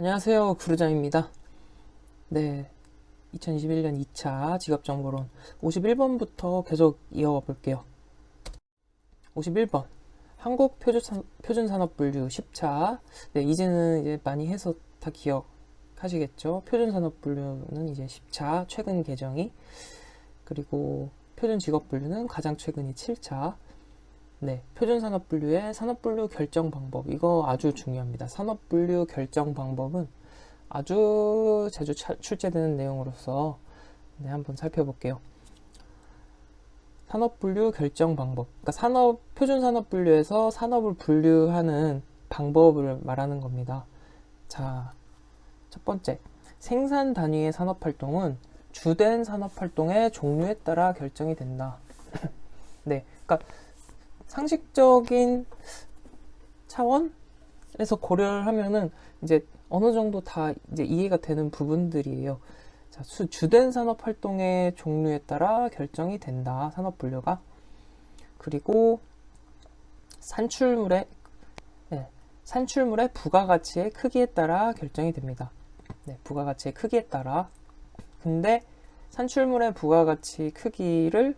안녕하세요. 구루장입니다. 네, 2021년 2차 직업정보론 51번부터 계속 이어가 볼게요. 51번 한국표준산업분류 10차. 네, 이제는 이제 많이 해서 다 기억하시겠죠. 표준산업분류는 이제 10차 최근 개정이, 그리고 표준직업분류는 가장 최근이 7차. 네, 표준산업분류의 산업분류 결정 방법, 이거 아주 중요합니다. 산업분류 결정 방법은 아주 자주 출제되는 내용으로서 한번 살펴볼게요. 산업분류 결정 방법, 그러니까 표준산업분류에서 산업을 분류하는 방법을 말하는 겁니다. 자, 첫 번째, 생산 단위의 산업활동은 주된 산업활동의 종류에 따라 결정이 된다. 네, 그러니까 상식적인 차원에서 고려를 하면은 이제 어느 정도 다 이제 이해가 되는 부분들이에요. 자, 주된 산업 활동의 종류에 따라 결정이 된다. 산업 분류가. 그리고 산출물의 부가가치의 크기에 따라 결정이 됩니다. 네, 부가가치의 크기에 따라. 근데 산출물의 부가가치 크기를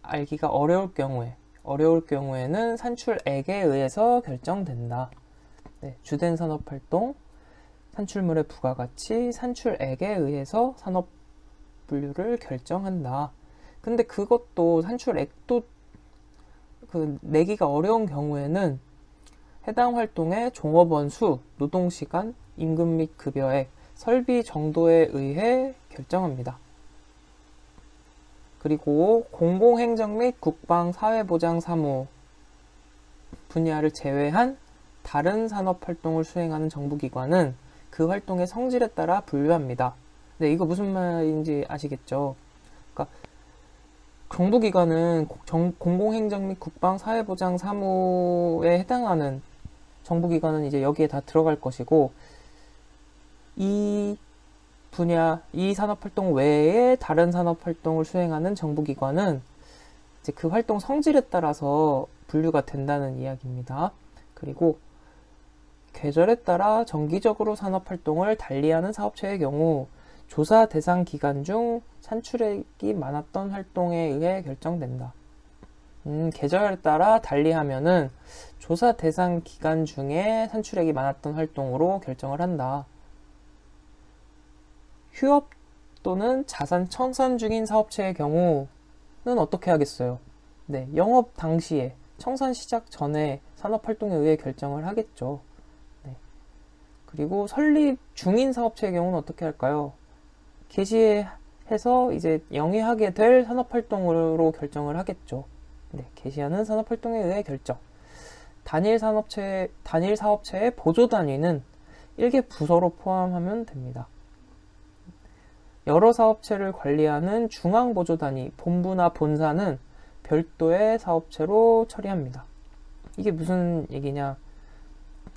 알기가 어려울 경우에는 산출액에 의해서 결정된다. 네, 주된 산업활동, 산출물의 부가가치, 산출액에 의해서 산업 분류를 결정한다. 근데 그것도 산출액도 내기가 어려운 경우에는 해당 활동의 종업원 수, 노동시간, 임금 및 급여액, 설비 정도에 의해 결정합니다. 그리고 공공행정 및 국방, 사회보장 사무 분야를 제외한 다른 산업활동을 수행하는 정부기관은 그 활동의 성질에 따라 분류합니다. 네, 이거 무슨 말인지 아시겠죠? 그러니까 정부기관은 공공행정 및 국방, 사회보장 사무에 해당하는 정부기관은 이제 여기에 다 들어갈 것이고, 이 산업활동 외에 다른 산업활동을 수행하는 정부기관은 이제 그 활동 성질에 따라서 분류가 된다는 이야기입니다. 그리고 계절에 따라 정기적으로 산업활동을 달리하는 사업체의 경우 조사 대상 기간 중 산출액이 많았던 활동에 의해 결정된다. 계절에 따라 달리하면은 조사 대상 기간 중에 산출액이 많았던 활동으로 결정을 한다. 휴업 또는 자산 청산 중인 사업체의 경우는 어떻게 하겠어요? 네, 영업 당시에, 청산 시작 전에 산업활동에 의해 결정을 하겠죠. 네. 그리고 설립 중인 사업체의 경우는 어떻게 할까요? 개시해서 이제 영위하게 될 산업활동으로 결정을 하겠죠. 네, 개시하는 산업활동에 의해 결정. 단일 사업체의 보조 단위는 일개 부서로 포함하면 됩니다. 여러 사업체를 관리하는 중앙보조단위, 본부나 본사는 별도의 사업체로 처리합니다. 이게 무슨 얘기냐?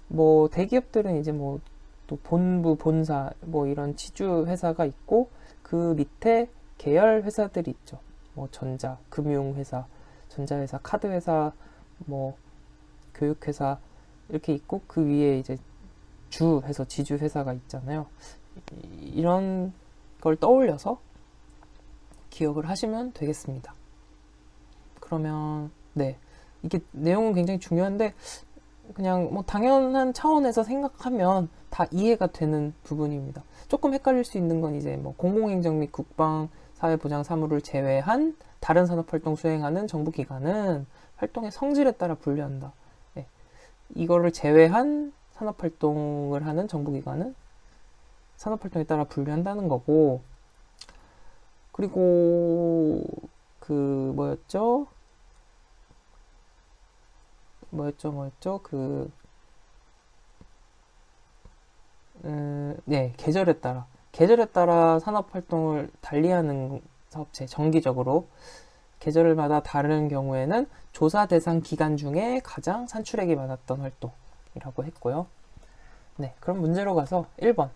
뭐 대기업들은 이제 뭐 또 본부, 본사, 뭐 이런 지주 회사가 있고 그 밑에 계열 회사들이 있죠. 뭐 전자, 금융회사, 전자회사, 카드회사, 뭐 교육회사 이렇게 있고 그 위에 이제 주해서 지주 회사가 있잖아요. 이런 걸 떠올려서 기억을 하시면 되겠습니다. 그러면 네, 이게 내용은 굉장히 중요한데 그냥 뭐 당연한 차원에서 생각하면 다 이해가 되는 부분입니다. 조금 헷갈릴 수 있는 건 이제 뭐 공공행정 및 국방, 사회보장 사무를 제외한 다른 산업활동 수행하는 정부기관은 활동의 성질에 따라 분류한다. 네. 이거를 제외한 산업활동을 하는 정부기관은 산업활동에 따라 분류한다는 거고, 그리고 뭐였죠? 네, 계절에 따라 산업활동을 달리하는 사업체, 정기적으로 계절마다 다른 경우에는 조사 대상 기간 중에 가장 산출액이 많았던 활동이라고 했고요. 네, 그럼 문제로 가서 1번.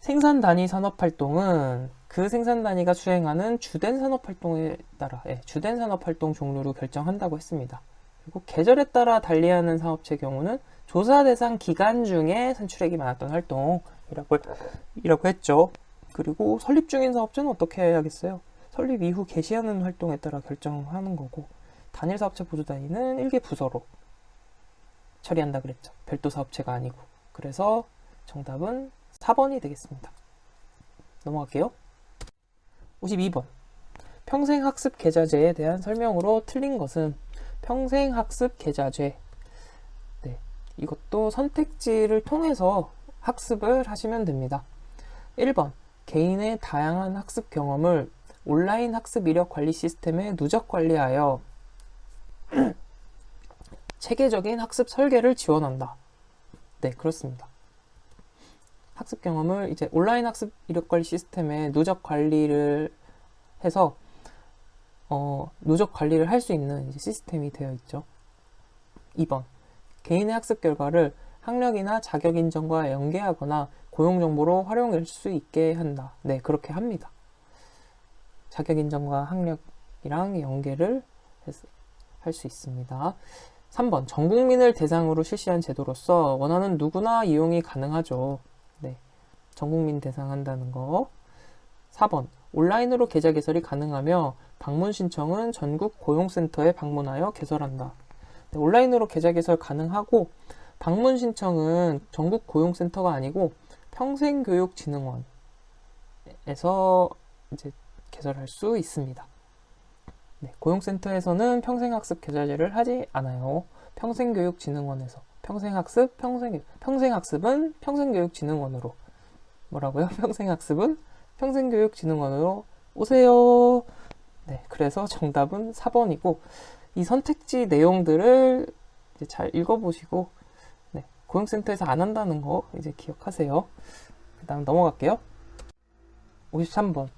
생산 단위 산업활동은 그 생산 단위가 수행하는 주된 산업활동에 따라 주된 산업활동 종류를 결정한다고 했습니다. 그리고 계절에 따라 달리하는 사업체 경우는 조사 대상 기간 중에 산출액이 많았던 활동이라고 했죠. 그리고 설립 중인 사업체는 어떻게 해야겠어요? 설립 이후 개시하는 활동에 따라 결정하는 거고, 단일 사업체 보조 단위는 일개 부서로 처리한다 그랬죠. 별도 사업체가 아니고. 그래서 정답은 4번이 되겠습니다. 넘어갈게요. 52번. 평생학습 계좌제에 대한 설명으로 틀린 것은 평생학습 계좌제. 네, 이것도 선택지를 통해서 학습을 하시면 됩니다. 1번. 개인의 다양한 학습 경험을 온라인 학습 이력 관리 시스템에 누적 관리하여 체계적인 학습 설계를 지원한다. 네, 그렇습니다. 학습 경험을 이제 온라인 학습 이력 관리 시스템에 누적 관리를 해서 누적 관리를 할 수 있는 이제 시스템이 되어 있죠. 2번. 개인의 학습 결과를 학력이나 자격 인정과 연계하거나 고용 정보로 활용할 수 있게 한다. 네, 그렇게 합니다. 자격 인정과 학력이랑 연계를 할 수 있습니다. 3번. 전 국민을 대상으로 실시한 제도로서 원하는 누구나 이용이 가능하죠. 네, 전 국민 대상한다는 거. 4번. 온라인으로 계좌 개설이 가능하며 방문 신청은 전국 고용센터에 방문하여 개설한다. 네, 온라인으로 계좌 개설 가능하고 방문 신청은 전국 고용센터가 아니고 평생교육진흥원에서 이제 개설할 수 있습니다. 네, 고용센터에서는 평생학습 계좌제를 하지 않아요. 평생교육진흥원에서 평생학습은 평생교육진흥원으로 뭐라고요? 평생학습은 평생교육진흥원으로 오세요. 네, 그래서 정답은 4번이고 이 선택지 내용들을 이제 잘 읽어보시고 네, 고용센터에서 안 한다는 거 이제 기억하세요. 그 다음 넘어갈게요. 53번.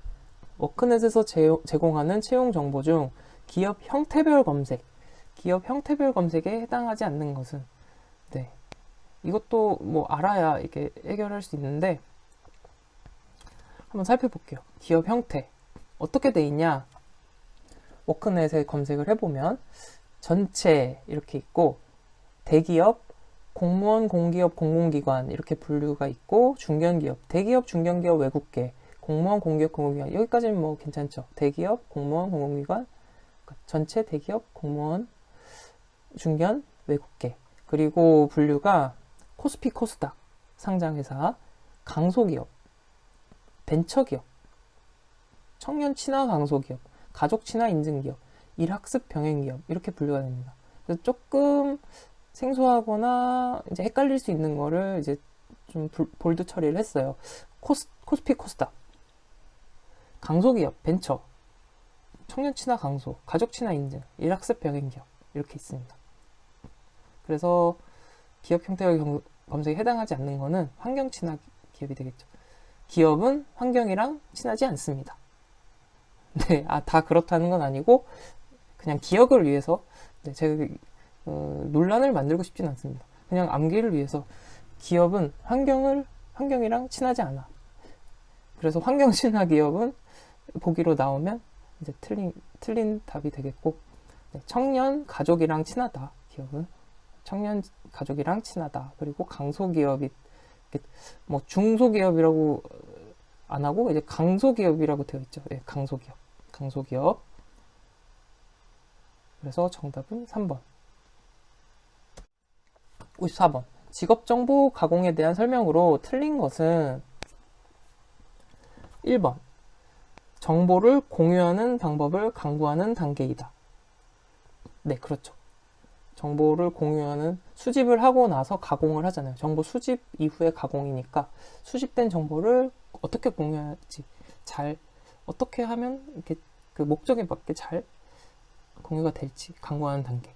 워크넷에서 제공하는 채용 정보 중 기업 형태별 검색에 해당하지 않는 것은 네, 이것도 뭐 알아야 이렇게 해결할 수 있는데 한번 살펴볼게요. 기업 형태 어떻게 돼 있냐? 워크넷에 검색을 해보면 전체 이렇게 있고 대기업, 공무원, 공기업, 공공기관 이렇게 분류가 있고 중견기업, 대기업, 중견기업, 외국계, 공무원, 공기업, 공공기관 여기까지는 뭐 괜찮죠. 대기업, 공무원, 공공기관 전체 대기업, 공무원, 중견, 외국계 그리고 분류가 코스피, 코스닥 상장회사, 강소기업, 벤처기업, 청년 친화 강소기업, 가족 친화 인증기업, 일학습 병행기업 이렇게 분류가 됩니다. 그래서 조금 생소하거나 이제 헷갈릴 수 있는 거를 이제 좀 볼드 처리를 했어요. 코스피, 코스닥, 강소기업, 벤처, 청년 친화 강소, 가족 친화 인증, 일학습 병행기업 이렇게 있습니다. 그래서 기업 형태별 검색에 해당하지 않는 거는 환경 친화 기업이 되겠죠. 기업은 환경이랑 친하지 않습니다. 네, 다 그렇다는 건 아니고 그냥 기억을 위해서 네, 제가 논란을 만들고 싶진 않습니다. 그냥 암기를 위해서 기업은 환경이랑 친하지 않아. 그래서 환경 친화 기업은 보기로 나오면 이제 틀린 답이 되겠고 네, 청년 가족이랑 친하다. 기업은 청년 가족이랑 친하다. 그리고 강소기업이 뭐 중소기업이라고 안 하고 이제 강소기업이라고 되어 있죠. 네, 강소기업. 그래서 정답은 3번. 54번. 직업정보 가공에 대한 설명으로 틀린 것은 1번. 정보를 공유하는 방법을 강구하는 단계이다. 네, 그렇죠. 정보를 공유하는 수집을 하고 나서 가공을 하잖아요. 정보 수집 이후에 가공이니까 수집된 정보를 어떻게 공유할지 어떻게 하면 이렇게 그 목적에 맞게 잘 공유가 될지 강구하는 단계.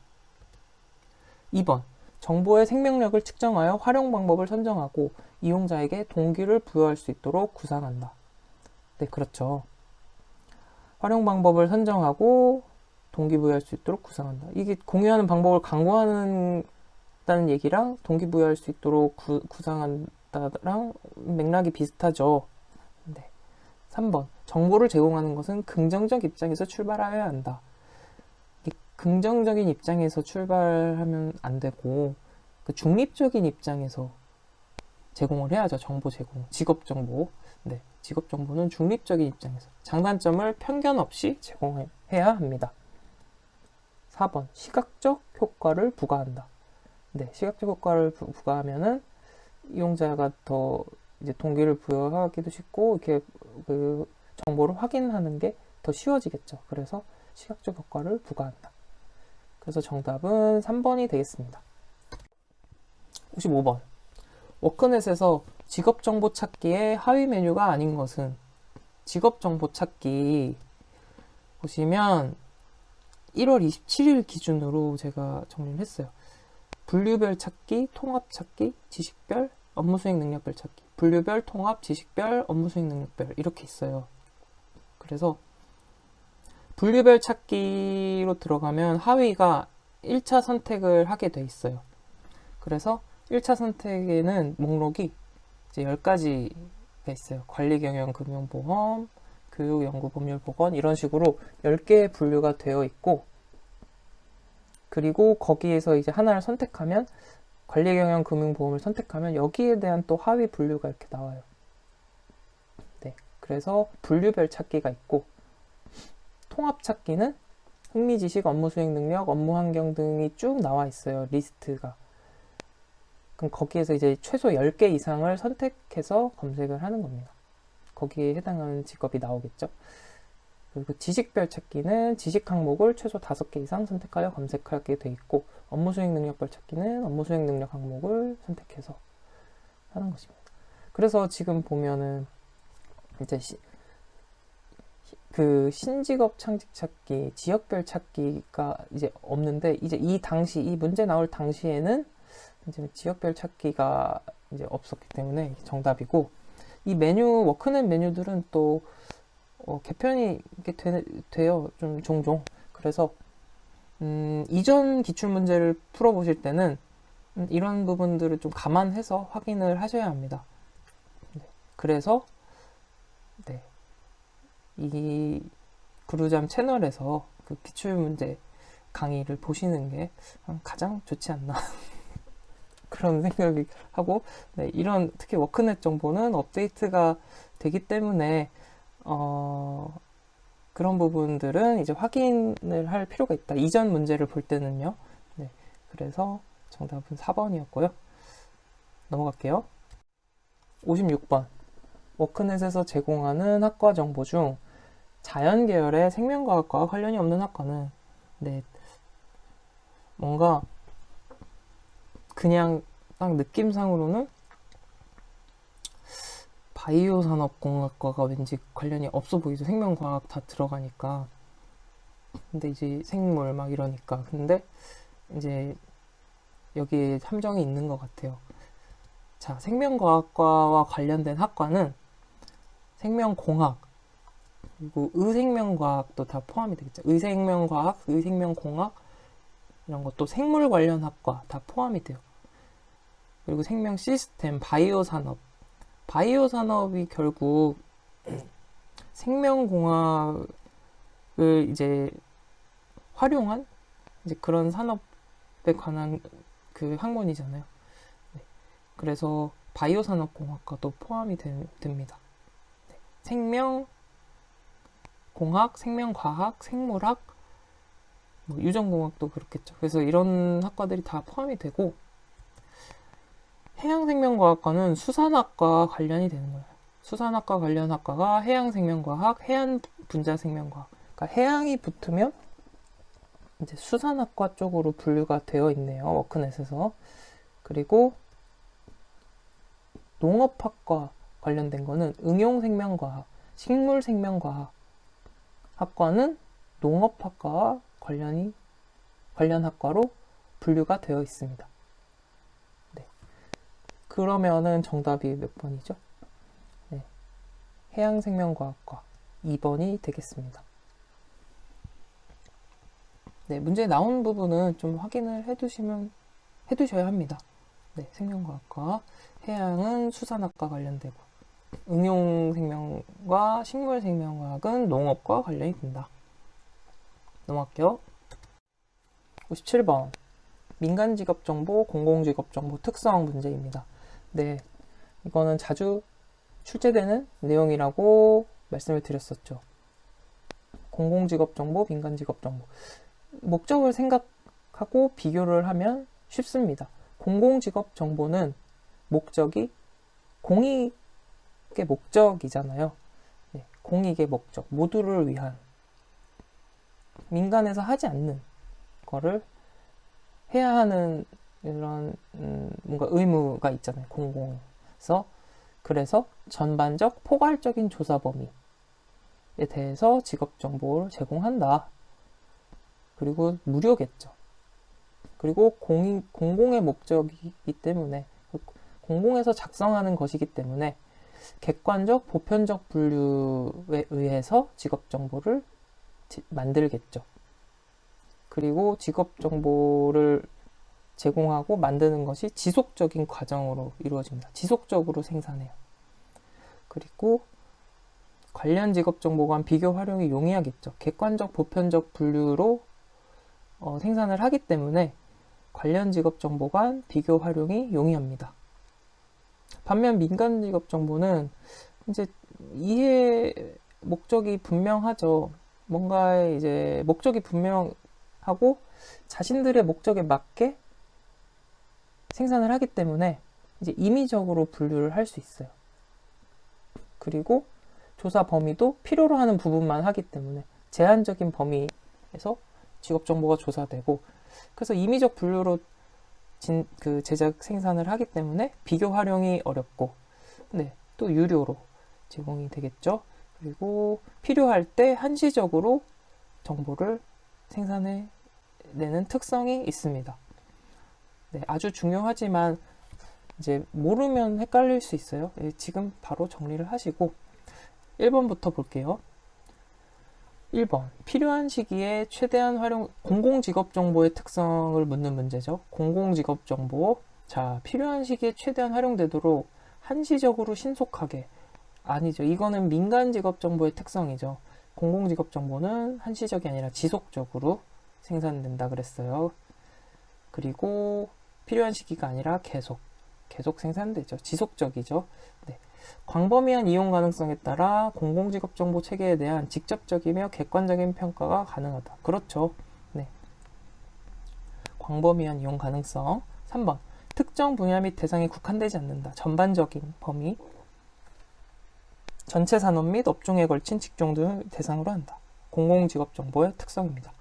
2번. 정보의 생명력을 측정하여 활용 방법을 선정하고 이용자에게 동기를 부여할 수 있도록 구상한다. 네, 그렇죠. 활용 방법을 선정하고 동기부여할 수 있도록 구상한다. 이게 공유하는 방법을 강구하는 다는 얘기랑 동기부여할 수 있도록 구상한다랑 맥락이 비슷하죠. 네. 3번. 정보를 제공하는 것은 긍정적 입장에서 출발하여야 한다. 긍정적인 입장에서 출발하면 안 되고 그 중립적인 입장에서 제공을 해야죠. 정보 제공, 직업 정보. 네, 직업 정보는 중립적인 입장에서 장단점을 편견 없이 제공해야 합니다. 4번 시각적 효과를 부과한다. 네, 시각적 효과를 부과하면은 이용자가 더 이제 동기를 부여하기도 쉽고 이렇게 그 정보를 확인하는 게 더 쉬워지겠죠. 그래서 시각적 효과를 부과한다. 그래서 정답은 3번이 되겠습니다. 55번 워크넷에서 직업정보 찾기의 하위 메뉴가 아닌 것은 직업정보 찾기 보시면 1월 27일 기준으로 제가 정리를 했어요. 분류별 찾기, 통합 찾기, 지식별, 업무수행 능력별 찾기 분류별, 통합, 지식별, 업무수행 능력별 이렇게 있어요. 그래서 분류별 찾기로 들어가면 하위가 1차 선택을 하게 돼 있어요. 그래서 1차 선택에는 목록이 이제 10가지가 있어요. 관리, 경영, 금융, 보험, 교육, 연구, 법률, 보건 이런 식으로 10개의 분류가 되어 있고 그리고 거기에서 이제 하나를 선택하면 관리, 경영, 금융, 보험을 선택하면 여기에 대한 또 하위 분류가 이렇게 나와요. 네, 그래서 분류별 찾기가 있고 통합 찾기는 흥미, 지식, 업무 수행 능력, 업무 환경 등이 쭉 나와 있어요. 리스트가. 그럼 거기에서 이제 최소 10개 이상을 선택해서 검색을 하는 겁니다. 거기에 해당하는 직업이 나오겠죠. 그리고 지식별 찾기는 지식 항목을 최소 5개 이상 선택하여 검색하게 돼 있고 업무 수행 능력별 찾기는 업무 수행 능력 항목을 선택해서 하는 것입니다. 그래서 지금 보면은 이제 그 신직업 창직 찾기, 지역별 찾기가 이제 없는데 이제 이 문제 나올 당시에는 이제 지역별 찾기가 이제 없었기 때문에 정답이고 이 메뉴 워크넷 메뉴들은 또 개편이 이렇게 돼요. 좀 종종. 그래서 이전 기출 문제를 풀어보실 때는 이런 부분들을 좀 감안해서 확인을 하셔야 합니다. 네. 그래서 네. 이 구루잠 채널에서 그 기출문제 강의를 보시는 게 가장 좋지 않나 그런 생각이 하고 네, 이런 특히 워크넷 정보는 업데이트가 되기 때문에 그런 부분들은 이제 확인을 할 필요가 있다. 이전 문제를 볼 때는요. 네, 그래서 정답은 4번이었고요. 넘어갈게요. 56번 워크넷에서 제공하는 학과 정보 중 자연 계열의 생명과학과 관련이 없는 학과는 네, 뭔가 그냥 딱 느낌상으로는 바이오 산업공학과가 왠지 관련이 없어 보이죠. 생명과학 다 들어가니까. 근데 이제 생물 막 이러니까. 근데 이제 여기에 함정이 있는 것 같아요. 자, 생명과학과와 관련된 학과는 생명공학 그리고 의생명과학도 다 포함이 되겠죠. 의생명과학, 의생명공학 이런 것도 생물 관련 학과 다 포함이 돼요. 그리고 생명 시스템, 바이오 산업. 바이오 산업이 결국 생명공학을 이제 활용한 이제 그런 산업에 관한 그 학문이잖아요. 네. 그래서 바이오 산업공학과도 포함이 됩니다. 네. 생명공학, 생명과학, 생물학, 뭐 유전공학도 그렇겠죠. 그래서 이런 학과들이 다 포함이 되고 해양생명과학과는 수산학과 관련이 되는 거예요. 수산학과 관련 학과가 해양생명과학, 해안분자생명과학. 그러니까 해양이 붙으면 이제 수산학과 쪽으로 분류가 되어 있네요. 워크넷에서. 그리고 농업학과 관련된 거는 응용생명과학, 식물생명과학 학과는 농업학과와 관련 학과로 분류가 되어 있습니다. 네. 그러면은 정답이 몇 번이죠? 네. 해양생명과학과 2번이 되겠습니다. 네, 문제에 나온 부분은 좀 확인을 해두셔야 합니다. 네, 생명과학과, 해양은 수산학과 관련되고, 응용생명과 식물생명과학은 농업과 관련이 된다. 넘어갈게요. 57번. 민간직업정보, 공공직업정보 특성 문제입니다. 네, 이거는 자주 출제되는 내용이라고 말씀을 드렸었죠. 공공직업정보, 민간직업정보. 목적을 생각하고 비교를 하면 쉽습니다. 공공직업정보는 목적이 공익의 목적이잖아요. 네, 공익의 목적, 모두를 위한. 민간에서 하지 않는 거를 해야 하는 이런 뭔가 의무가 있잖아요. 공공에서. 그래서 전반적 포괄적인 조사 범위에 대해서 직업 정보를 제공한다. 그리고 무료겠죠. 그리고 공공의 목적이기 때문에, 공공에서 작성하는 것이기 때문에 객관적, 보편적 분류에 의해서 직업 정보를 만들겠죠. 그리고 직업 정보를 제공하고 만드는 것이 지속적인 과정으로 이루어집니다. 지속적으로 생산해요. 그리고 관련 직업 정보 간 비교 활용이 용이하겠죠. 객관적, 보편적 분류로 생산을 하기 때문에 관련 직업 정보 간 비교 활용이 용이합니다. 반면 민간 직업 정보는 이제 이해 목적이 분명하죠. 뭔가의 이제 목적이 분명하고 자신들의 목적에 맞게 생산을 하기 때문에 이제 임의적으로 분류를 할 수 있어요. 그리고 조사 범위도 필요로 하는 부분만 하기 때문에 제한적인 범위에서 직업 정보가 조사되고, 그래서 임의적 분류로 제작 생산을 하기 때문에 비교 활용이 어렵고, 네, 또 유료로 제공이 되겠죠. 그리고 필요할 때 한시적으로 정보를 생산해내는 특성이 있습니다. 네, 아주 중요하지만 이제 모르면 헷갈릴 수 있어요. 지금 바로 정리를 하시고 1번부터 볼게요. 1번, 필요한 시기에 최대한 활용, 공공직업정보의 특성을 묻는 문제죠. 공공직업정보, 자, 필요한 시기에 최대한 활용되도록 한시적으로 신속하게, 아니죠. 이거는 민간직업정보의 특성이죠. 공공직업정보는 한시적이 아니라 지속적으로 생산된다 그랬어요. 그리고 필요한 시기가 아니라 계속 생산되죠. 지속적이죠. 네. 광범위한 이용 가능성에 따라 공공직업정보 체계에 대한 직접적이며 객관적인 평가가 가능하다. 그렇죠. 네. 광범위한 이용 가능성. 3번, 특정 분야 및 대상에 국한되지 않는다. 전반적인 범위. 전체 산업 및 업종에 걸친 직종 등을 대상으로 한다. 공공직업정보의 특성입니다.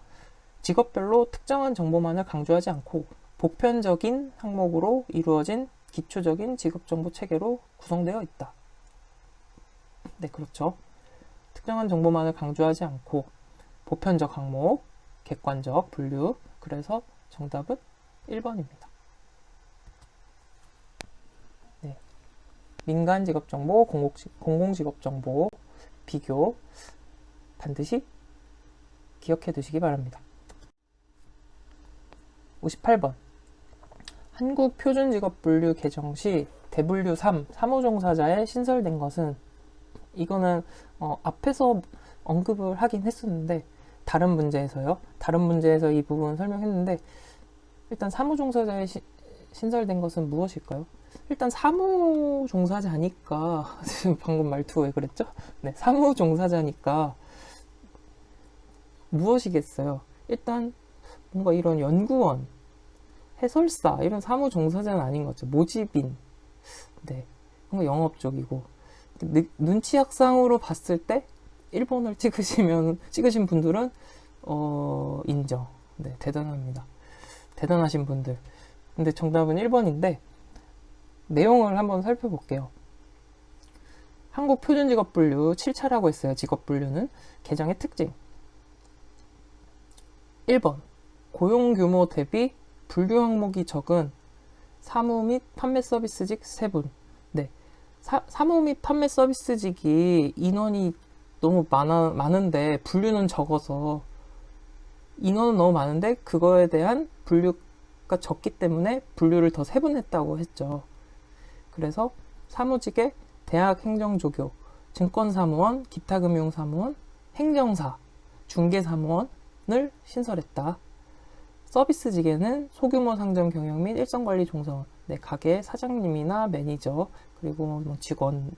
직업별로 특정한 정보만을 강조하지 않고 보편적인 항목으로 이루어진 기초적인 직업정보 체계로 구성되어 있다. 네, 그렇죠. 특정한 정보만을 강조하지 않고 보편적 항목, 객관적 분류. 그래서 정답은 1번입니다. 네. 민간 직업정보, 공공직업정보 비교 반드시 기억해 두시기 바랍니다. 58번, 한국표준직업분류 개정 시 대분류 3, 사무종사자에 신설된 것은, 이거는 앞에서 언급을 하긴 했었는데 다른 문제에서요. 다른 문제에서 이 부분 설명했는데, 일단 사무종사자에 신설된 것은 무엇일까요? 일단 사무종사자니까 방금 말투 왜 그랬죠? 네, 사무종사자니까 무엇이겠어요? 일단 뭔가 이런 연구원, 해설사 이런 사무종사자는 아닌 것 같죠. 모집인, 네, 뭔가 영업 쪽이고, 눈치학상으로 봤을 때 1번을 찍으신 분들은 인정. 네, 대단합니다. 대단하신 분들. 근데 정답은 1번인데 내용을 한번 살펴볼게요. 한국표준직업분류 7차라고 했어요. 직업분류는 개정의 특징. 1번, 고용규모 대비 분류 항목이 적은 사무 및 판매 서비스직 세분. 네, 사무 및 판매 서비스직이 인원이 너무 많은데 분류는 적어서, 인원은 너무 많은데 그거에 대한 분류가 적기 때문에 분류를 더 세분했다고 했죠. 그래서 사무직에 대학 행정조교, 증권사무원, 기타금융사무원, 행정사, 중개사무원을 신설했다. 서비스직에는 소규모 상점 경영 및 일선관리 종사원, 네, 가게 사장님이나 매니저, 그리고 뭐 직원이나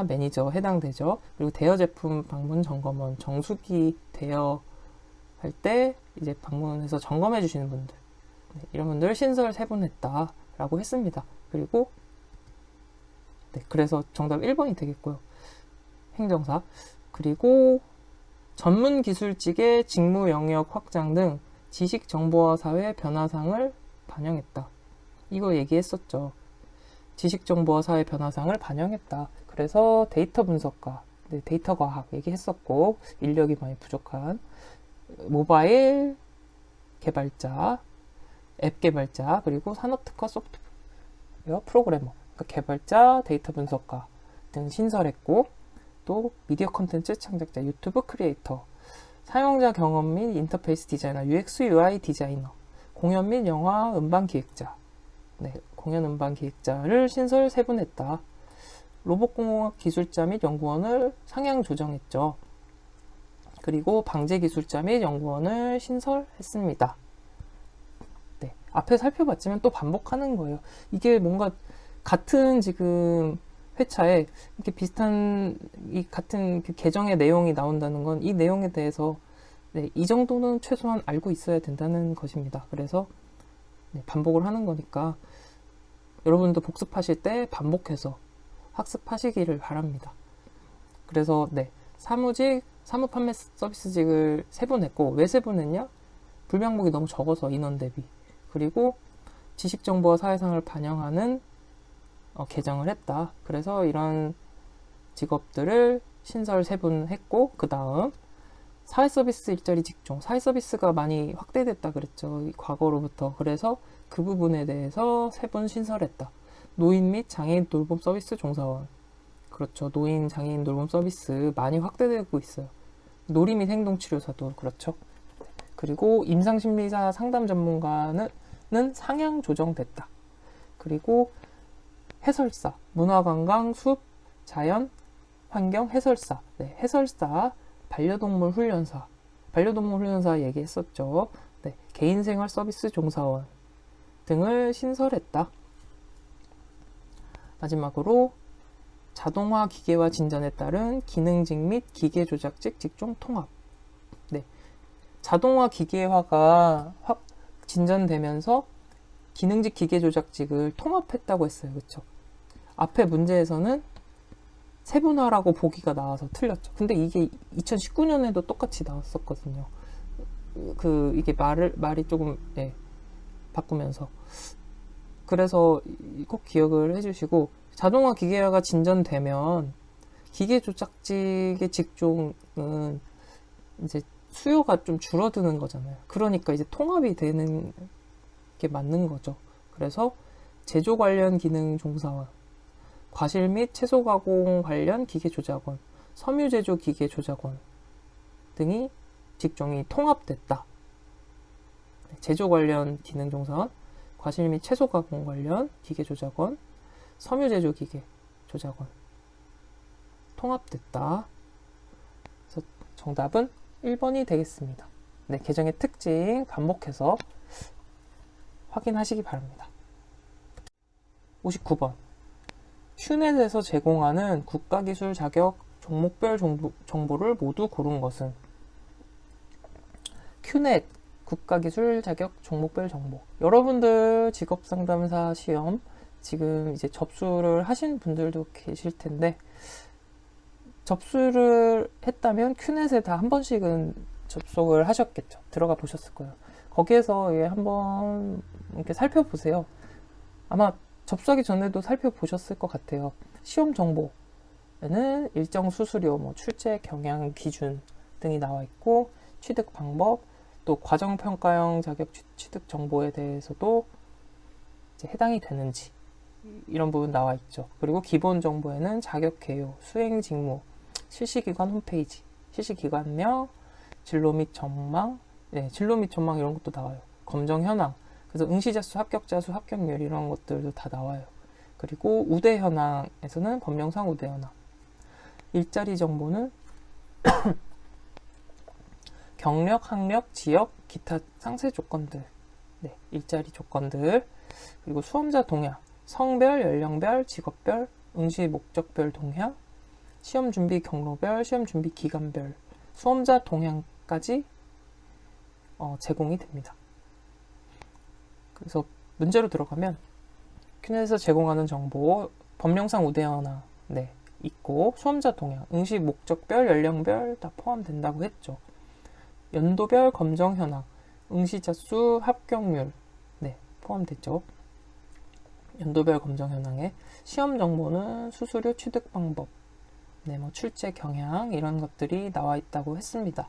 매니저 해당되죠. 그리고 대여 제품 방문 점검원, 정수기 대여 할 때 이제 방문해서 점검해 주시는 분들, 네, 이런 분들 신설 세분했다라고 했습니다. 그리고 네, 그래서 정답 1번이 되겠고요. 행정사. 그리고 전문 기술직의 직무 영역 확장 등 지식 정보화 사회 변화상을 반영했다. 이거 얘기했었죠. 지식 정보화 사회 변화상을 반영했다. 그래서 데이터 분석가, 네, 데이터 과학 얘기했었고, 인력이 많이 부족한 모바일 개발자, 앱 개발자, 그리고 산업특화 소프트웨어 프로그래머, 그러니까 개발자, 데이터 분석가 등 신설했고, 또 미디어 콘텐츠 창작자, 유튜브 크리에이터, 사용자 경험 및 인터페이스 디자이너, UX UI 디자이너, 공연 및 영화 음반 기획자, 네, 공연 음반 기획자를 신설 세분했다. 로봇공학 기술자 및 연구원을 상향 조정했죠. 그리고 방제 기술자 및 연구원을 신설했습니다. 네, 앞에 살펴봤지만 또 반복하는 거예요. 이게 뭔가 같은 지금 회차에 이렇게 비슷한 이 같은 그 계정의 내용이 나온다는 건 이 내용에 대해서 네, 이 정도는 최소한 알고 있어야 된다는 것입니다. 그래서 네, 반복을 하는 거니까 여러분도 복습하실 때 반복해서 학습하시기를 바랍니다. 그래서 네, 사무직, 사무판매 서비스직을 세분했고, 왜 세분했냐? 불량목이 너무 적어서 인원 대비. 그리고 지식정보와 사회상을 반영하는 개정을 했다. 그래서 이런 직업들을 신설 세분했고, 그 다음 사회서비스 일자리 직종, 사회서비스가 많이 확대됐다 그랬죠. 과거로부터. 그래서 그 부분에 대해서 세분 신설했다. 노인 및 장애인 돌봄 서비스 종사원. 그렇죠. 노인, 장애인 돌봄 서비스 많이 확대되고 있어요. 놀이 및 행동치료사도 그렇죠. 그리고 임상심리사 상담 전문가는 상향 조정됐다. 그리고 해설사, 문화관광, 숲, 자연, 환경 해설사, 네, 해설사, 반려동물 훈련사 얘기했었죠. 네, 개인생활 서비스 종사원 등을 신설했다. 마지막으로 자동화 기계화 진전에 따른 기능직 및 기계 조작직 직종 통합. 네, 자동화 기계화가 확 진전되면서 기능직 기계 조작직을 통합했다고 했어요. 그렇죠? 앞에 문제에서는 세분화라고 보기가 나와서 틀렸죠. 근데 이게 2019년에도 똑같이 나왔었거든요. 이게 말이 조금, 네, 바꾸면서. 그래서 꼭 기억을 해주시고, 자동화 기계화가 진전되면 기계 조작직의 직종은 이제 수요가 좀 줄어드는 거잖아요. 그러니까 이제 통합이 되는 게 맞는 거죠. 그래서 제조 관련 기능 종사원, 과실 및 채소 가공 관련 기계 조작원, 섬유 제조 기계 조작원 등이 직종이 통합됐다. 제조 관련 기능 종사원, 과실 및 채소 가공 관련 기계 조작원, 섬유 제조 기계 조작원 통합됐다. 그래서 정답은 1번이 되겠습니다. 네, 개정의 특징 반복해서 확인하시기 바랍니다. 59번. 큐넷에서 제공하는 국가기술 자격 종목별 정보를 모두 고른 것은? 큐넷 국가기술 자격 종목별 정보. 여러분들 직업상담사 시험 지금 이제 접수를 하신 분들도 계실 텐데, 접수를 했다면 큐넷에 다 한 번씩은 접속을 하셨겠죠. 들어가 보셨을 거예요. 거기에서 한번 이렇게 살펴보세요. 아마 접수하기 전에도 살펴보셨을 것 같아요. 시험 정보에는 일정 수수료, 뭐 출제 경향 기준 등이 나와 있고, 취득 방법, 또 과정평가형 자격 취득 정보에 대해서도 이제 해당이 되는지 이런 부분 나와 있죠. 그리고 기본 정보에는 자격 개요, 수행 직무, 실시기관 홈페이지, 실시기관명, 진로 및 전망, 네, 진로 및 전망 이런 것도 나와요. 검정 현황, 그래서 응시자 수, 합격자 수, 합격률 이런 것들도 다 나와요. 그리고 우대 현황에서는 법령상 우대 현황, 일자리 정보는 경력, 학력, 지역, 기타 상세 조건들, 네, 일자리 조건들, 그리고 수험자 동향, 성별, 연령별, 직업별, 응시 목적별 동향, 시험 준비 경로별, 시험 준비 기간별, 수험자 동향까지 제공이 됩니다. 그래서 문제로 들어가면 큐넷에서 제공하는 정보, 법령상 우대현화, 네, 있고, 수험자 동향, 응시 목적별, 연령별 다 포함된다고 했죠. 연도별 검정 현황, 응시자 수, 합격률, 네, 포함됐죠. 연도별 검정 현황에 시험 정보는 수수료 취득 방법, 네, 뭐 출제 경향 이런 것들이 나와 있다고 했습니다.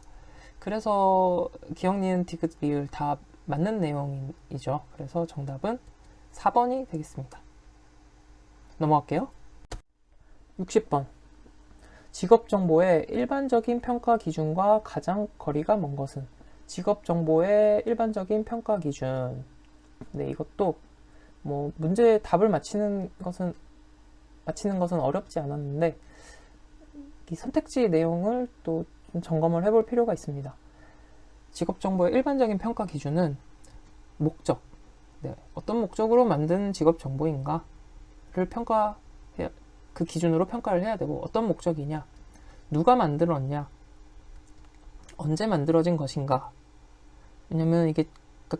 그래서 기억, 니은, 디귿, 리을 다 맞는 내용이죠. 그래서 정답은 4번이 되겠습니다. 넘어갈게요. 60번. 직업정보의 일반적인 평가 기준과 가장 거리가 먼 것은? 직업정보의 일반적인 평가 기준. 네, 이것도 뭐 문제 답을 맞히는 것은 어렵지 않았는데 이 선택지 내용을 또 좀 점검을 해볼 필요가 있습니다. 직업정보의 일반적인 평가 기준은 목적, 네, 어떤 목적으로 만든 직업정보인가를 그 기준으로 평가를 해야 되고, 어떤 목적이냐, 누가 만들었냐, 언제 만들어진 것인가. 왜냐면 이게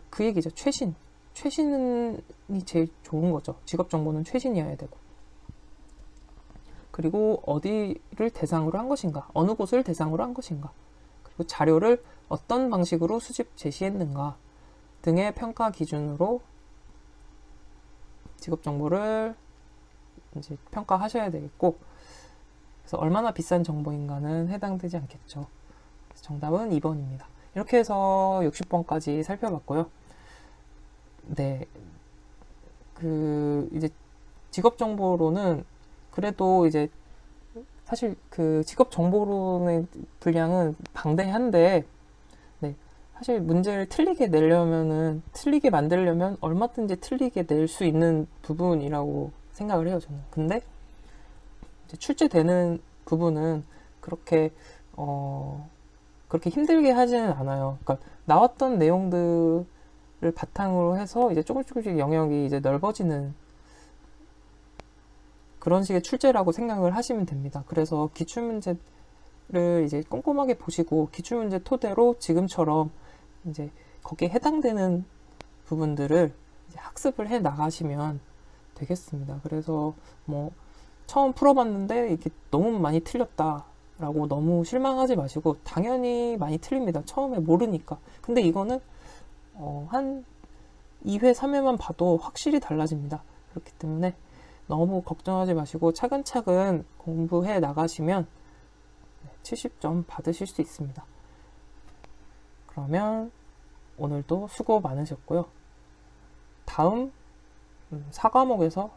그 얘기죠. 최신이 제일 좋은 거죠. 직업정보는 최신이어야 되고. 그리고 어디를 대상으로 한 것인가, 어느 곳을 대상으로 한 것인가, 그리고 자료를 어떤 방식으로 수집 제시했는가 등의 평가 기준으로 직업정보를 이제 평가하셔야 되겠고, 그래서 얼마나 비싼 정보인가는 해당되지 않겠죠. 그래서 정답은 2번입니다. 이렇게 해서 60번까지 살펴봤고요. 네, 이제 직업정보로는 그래도 이제 사실 그 직업정보론의 분량은 방대한데, 네, 사실 문제를 틀리게 만들려면 얼마든지 틀리게 낼 수 있는 부분이라고 생각을 해요, 저는. 근데 이제 출제되는 부분은 그렇게 힘들게 하지는 않아요. 그러니까 나왔던 내용들을 바탕으로 해서 이제 조금씩 영역이 이제 넓어지는 그런 식의 출제라고 생각을 하시면 됩니다. 그래서 기출문제를 이제 꼼꼼하게 보시고 기출문제 토대로 지금처럼 이제 거기에 해당되는 부분들을 이제 학습을 해 나가시면 되겠습니다. 그래서 뭐 처음 풀어봤는데 이게 너무 많이 틀렸다라고 너무 실망하지 마시고, 당연히 많이 틀립니다. 처음에 모르니까. 근데 이거는 한 2회, 3회만 봐도 확실히 달라집니다. 그렇기 때문에 너무 걱정하지 마시고 차근차근 공부해 나가시면 70점 받으실 수 있습니다. 그러면 오늘도 수고 많으셨고요. 다음 4과목에서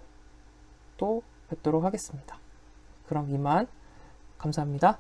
또 뵙도록 하겠습니다. 그럼 이만. 감사합니다.